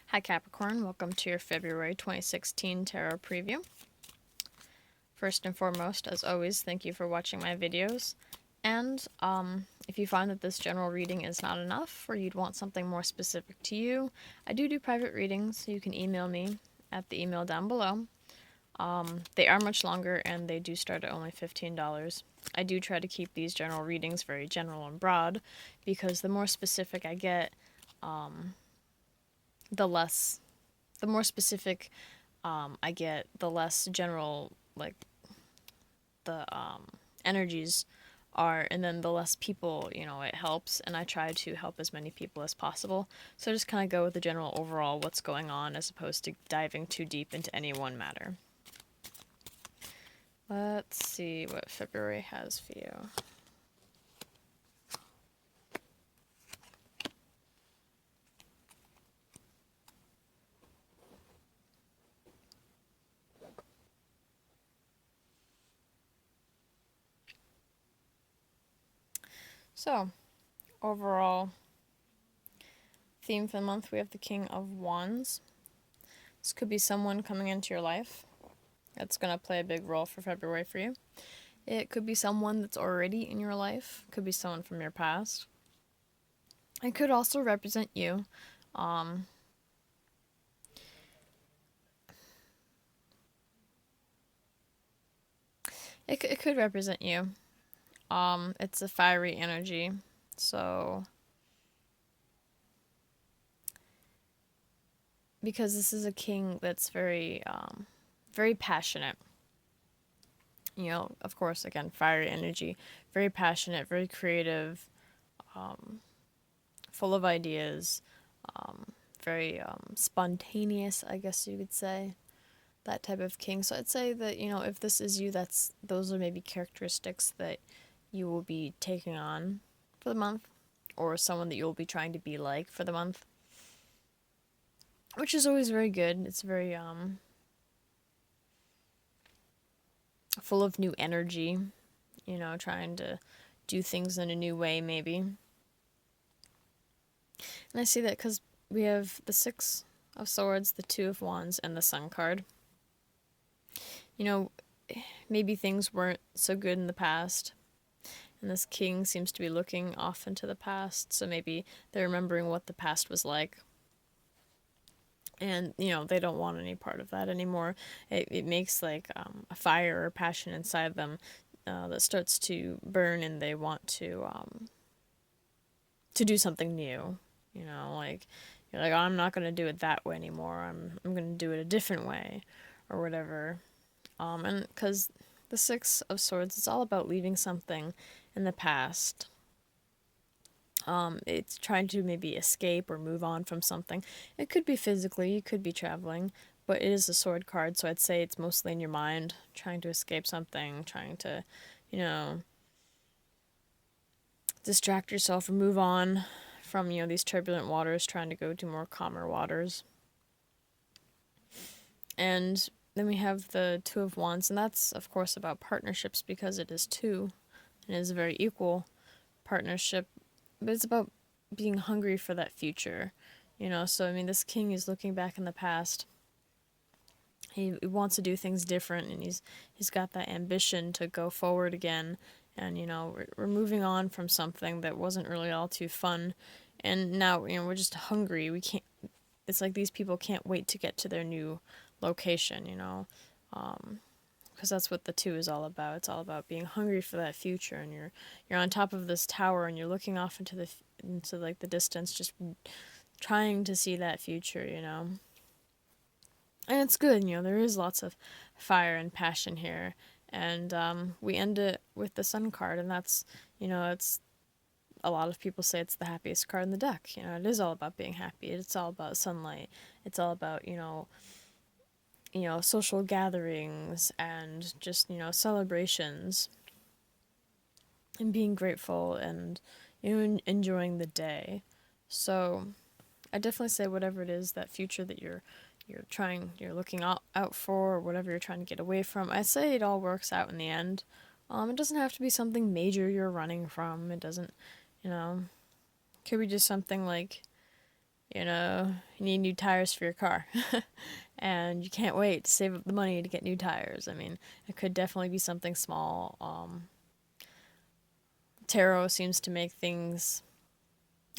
Hi Capricorn, welcome to your February 2016 tarot preview. First and foremost, as always, thank you for watching my videos. And if you find that this general reading is not enough, or you'd want something more specific to you, I do private readings, so you can email me at the email down below. They are much longer, and they do start at only $15. I do try to keep these general readings very general and broad, because the more specific I get, the more specific I get, the less general, like, the energies are, and then the less people, it helps, and I try to help as many people as possible. So I just kind of go with the general overall what's going on, as opposed to diving too deep into any one matter. Let's see what February has for you. So, overall theme for the month, we have the King of Wands. This could be someone coming into your life. That's going to play a big role for February for you. It could be someone that's already in your life. It could be someone from your past. It could also represent you. It could represent you. It's a fiery energy, so because this is a king that's very passionate. Of course, again, fiery energy, very passionate, very creative, full of ideas, very spontaneous, I guess you could say. That type of king. So I'd say that, if this is you, those are maybe characteristics that you will be taking on for the month, or someone that you'll be trying to be like for the month, which is always very good. It's very full of new energy, trying to do things in a new way, maybe. And I see that because we have the Six of Swords, the Two of Wands, and the Sun card. Maybe things weren't so good in the past, and this king seems to be looking off into the past, so maybe they're remembering what the past was like. And, they don't want any part of that anymore. It makes, like, a fire or passion inside them that starts to burn, and they want to do something new. Like, you're like, oh, I'm not going to do it that way anymore. I'm going to do it a different way, or whatever. And because the Six of Swords, it's all about leaving something in the past. It's trying to maybe escape or move on from something. It could be physically, you could be traveling, but it is a sword card, so I'd say it's mostly in your mind, trying to escape something, trying to, distract yourself or move on from, these turbulent waters, trying to go to more calmer waters. And then we have the Two of Wands, and that's, of course, about partnerships, because it is two, and it is a very equal partnership, but it's about being hungry for that future, so, this king is looking back in the past. He wants to do things different, and he's got that ambition to go forward again, and, we're moving on from something that wasn't really all too fun, and now, we're just hungry. We can't, it's like these people can't wait to get to their new location, because that's what the two is all about. It's all about being hungry for that future, and you're on top of this tower, and you're looking off into the distance, just trying to see that future, And it's good, there is lots of fire and passion here, and we end it with the Sun card, and that's, it's, a lot of people say it's the happiest card in the deck. It is all about being happy. It's all about sunlight. It's all about, social gatherings and just, celebrations and being grateful and, enjoying the day. So I definitely say whatever it is, that future that you're looking out for, or whatever you're trying to get away from, I say it all works out in the end. It doesn't have to be something major you're running from. It doesn't, could be just something like, You need new tires for your car. And you can't wait to save up the money to get new tires. I mean, it could definitely be something small. Tarot seems to make things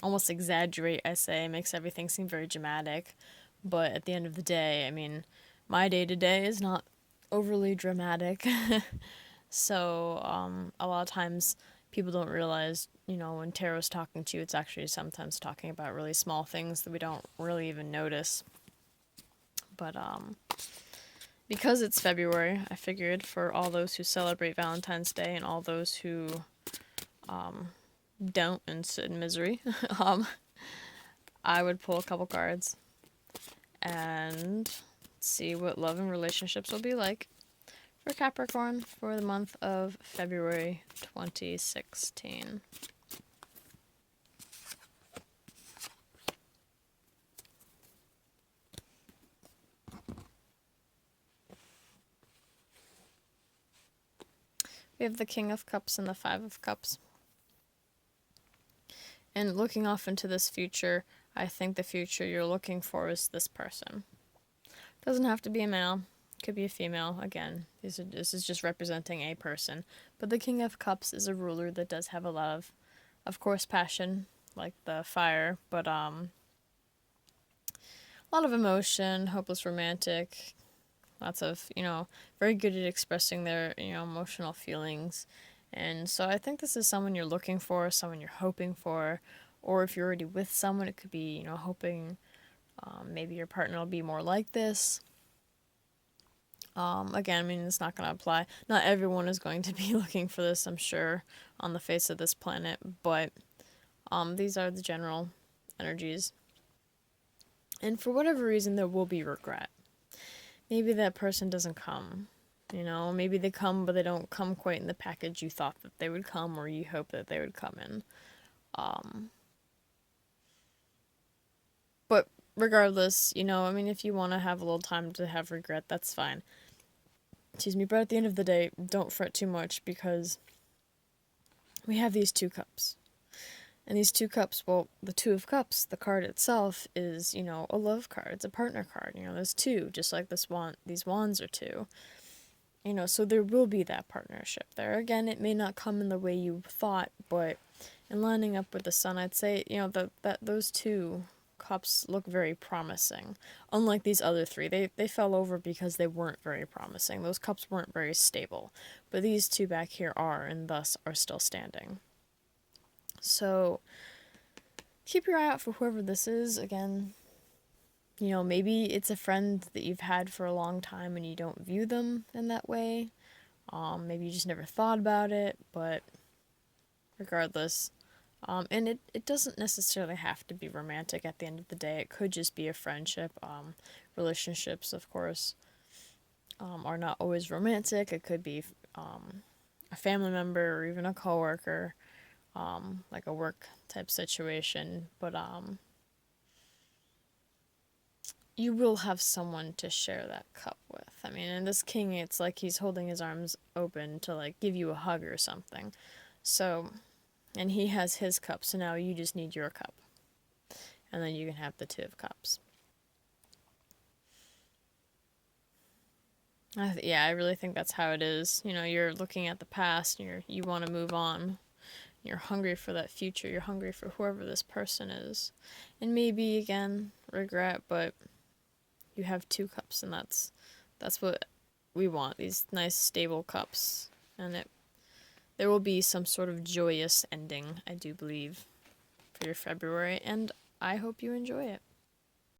almost exaggerate, I say, makes everything seem very dramatic. But at the end of the day, I mean, my day to day is not overly dramatic. So, a lot of times people don't realize, when tarot's talking to you, it's actually sometimes talking about really small things that we don't really even notice. But, because it's February, I figured for all those who celebrate Valentine's Day and all those who, don't and sit in misery, I would pull a couple cards and see what love and relationships will be like for Capricorn for the month of February 2016. We have the King of Cups and the Five of Cups. And looking off into this future, I think the future you're looking for is this person. Doesn't have to be a male, could be a female. Again, this is just representing a person. But the King of Cups is a ruler that does have a lot of course, passion, like the fire, but a lot of emotion, hopeless romantic, lots of, very good at expressing their, emotional feelings. And so I think this is someone you're looking for, someone you're hoping for, or if you're already with someone, it could be, hoping maybe your partner will be more like this. Again, I mean, it's not going to apply. Not everyone is going to be looking for this, I'm sure, on the face of this planet, but these are the general energies. And for whatever reason, there will be regret. Maybe that person doesn't come. Maybe they come, but they don't come quite in the package you thought that they would come or you hope that they would come in. But regardless, if you want to have a little time to have regret, that's fine. Excuse me, but at the end of the day, don't fret too much because we have these two cups. And these two cups, well, the Two of Cups, the card itself is, a love card. It's a partner card. There's two, just like these wands are two. So there will be that partnership there. Again, it may not come in the way you thought, but in lining up with the sun, I'd say, that those two cups look very promising. Unlike these other three, they fell over because they weren't very promising. Those cups weren't very stable. But these two back here are, and thus are still standing. So keep your eye out for whoever this is. Again, maybe it's a friend that you've had for a long time and you don't view them in that way. Maybe you just never thought about it, but regardless. And it doesn't necessarily have to be romantic at the end of the day. It could just be a friendship. Relationships, of course, are not always romantic. It could be a family member or even a coworker, like a work type situation. But you will have someone to share that cup with. I mean, in this king, it's like he's holding his arms open to, like, give you a hug or something. So, and he has his cup, so now you just need your cup. And then you can have the Two of Cups. I really think that's how it is. You're looking at the past, and you want to move on. You're hungry for that future. You're hungry for whoever this person is. And maybe, again, regret, but you have two cups, and that's what we want, these nice stable cups. And there will be some sort of joyous ending, I do believe, for your February, and I hope you enjoy it.